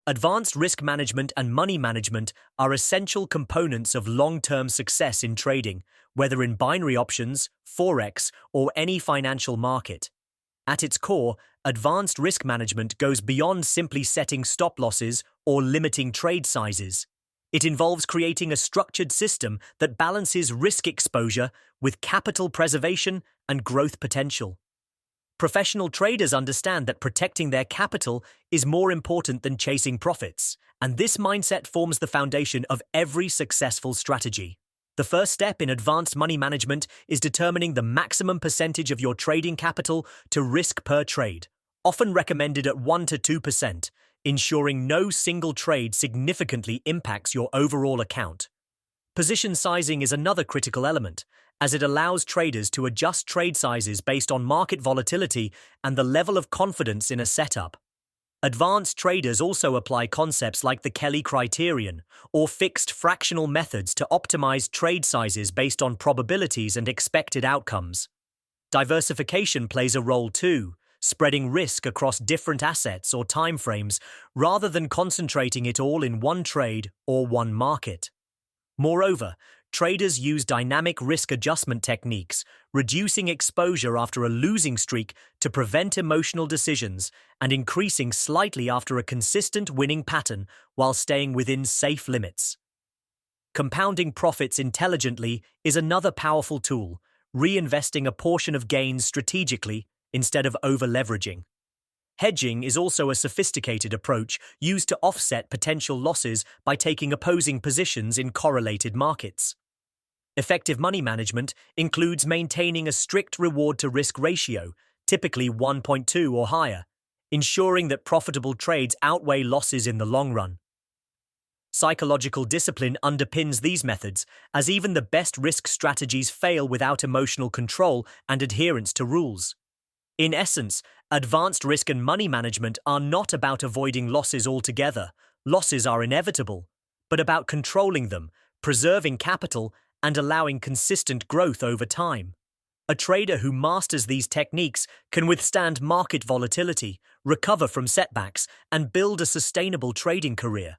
Advanced risk management and money management are essential components of long-term success in trading, whether in binary options, forex, or any financial market. At its core, advanced risk management goes beyond simply setting stop losses or limiting trade sizes. It involves creating a structured system that balances risk exposure with capital preservation and growth potential. Professional traders understand that protecting their capital is more important than chasing profits, and this mindset forms the foundation of every successful strategy. The first step in advanced money management is determining the maximum percentage of your trading capital to risk per trade, often recommended at 1 to 2%, ensuring no single trade significantly impacts your overall account. Position sizing is another critical element, as it allows traders to adjust trade sizes based on market volatility and the level of confidence in a setup. Advanced traders also apply concepts like the Kelly criterion or fixed fractional methods to optimize trade sizes based on probabilities and expected outcomes. Diversification plays a role too, spreading risk across different assets or timeframes rather than concentrating it all in one trade or one market. Moreover, traders use dynamic risk adjustment techniques, reducing exposure after a losing streak to prevent emotional decisions and increasing slightly after a consistent winning pattern while staying within safe limits. Compounding profits intelligently is another powerful tool, reinvesting a portion of gains strategically instead of over-leveraging. Hedging is also a sophisticated approach used to offset potential losses by taking opposing positions in correlated markets. Effective money management includes maintaining a strict reward-to-risk ratio, typically 1.2 or higher, ensuring that profitable trades outweigh losses in the long run. Psychological discipline underpins these methods, as even the best risk strategies fail without emotional control and adherence to rules. In essence, advanced risk and money management are not about avoiding losses altogether. Losses are inevitable, but about controlling them, preserving capital, and allowing consistent growth over time. A trader who masters these techniques can withstand market volatility, recover from setbacks, and build a sustainable trading career.